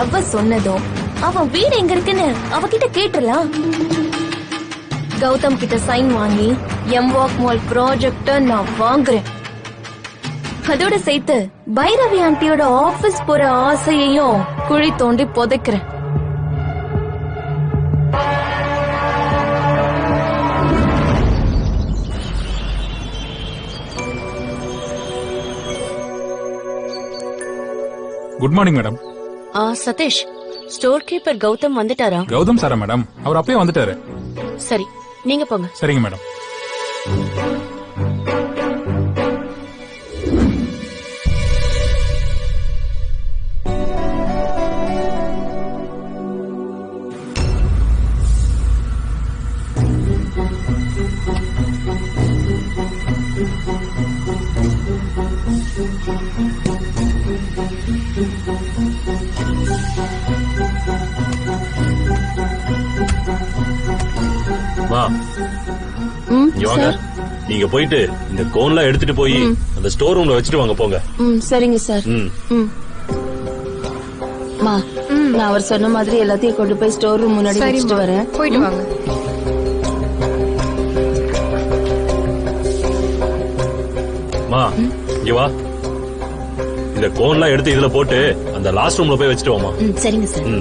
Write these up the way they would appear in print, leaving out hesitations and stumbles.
அவ சொன்னதும் அவன் வீடு எங்க இருக்குன்னு அவகிட்ட கேட்டுலாம். கௌதம் கிட்ட சைன் வாங்கி எம்வாக் மால் ப்ராஜெக்ட நான் வாங்குறேன். அதோட சேர்த்து பைரவி ஆண்டியோட ஆபீஸ் போற ஆசையையும் குழி தோண்டி புதைக்கிறேன். Good morning madam. Satish, store keeper Gautham வந்துட்டாரா? கௌதம் சாரா மேடம், அவர் அப்பயே வந்துட்டாரு. சரி, நீங்க போங்க. சரிங்க மேடம். நீங்க போயிட்டு இந்த கோன்லாம் எடுத்துட்டு போய் அந்த ஸ்டோர் ரூம்ல வச்சுட்டு வாங்க போங்க. சரிங்க சார். நான் அவர் சொன்ன மாதிரி எல்லாத்தையும் கொண்டு போய் ஸ்டோர் ரூம் முன்னாடி வச்சுட்டு வரேன். போயிட்டு வாங்க. மா, இங்க வா. இந்த கோன்லாம் எடுத்து இதுல போட்டு அந்த லாஸ்ட் ரூம்ல போய் வச்சுட்டு வாமா. சரிங்க சார்.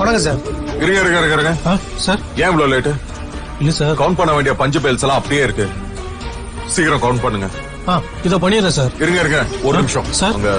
வணக்கம் சார். இருங்க சார், ஏன் இவ்வளவு லேட்டு? இல்ல சார், கவுண்ட் பண்ண வேண்டிய பஞ்சு பேல்ஸ் எல்லாம் அப்படியே இருக்கு. சீக்கிரம் கவுண்ட் பண்ணுங்க. இத பண்ணிடுறேன் சார். இருங்க ஒரு நிமிஷம் சார். அங்க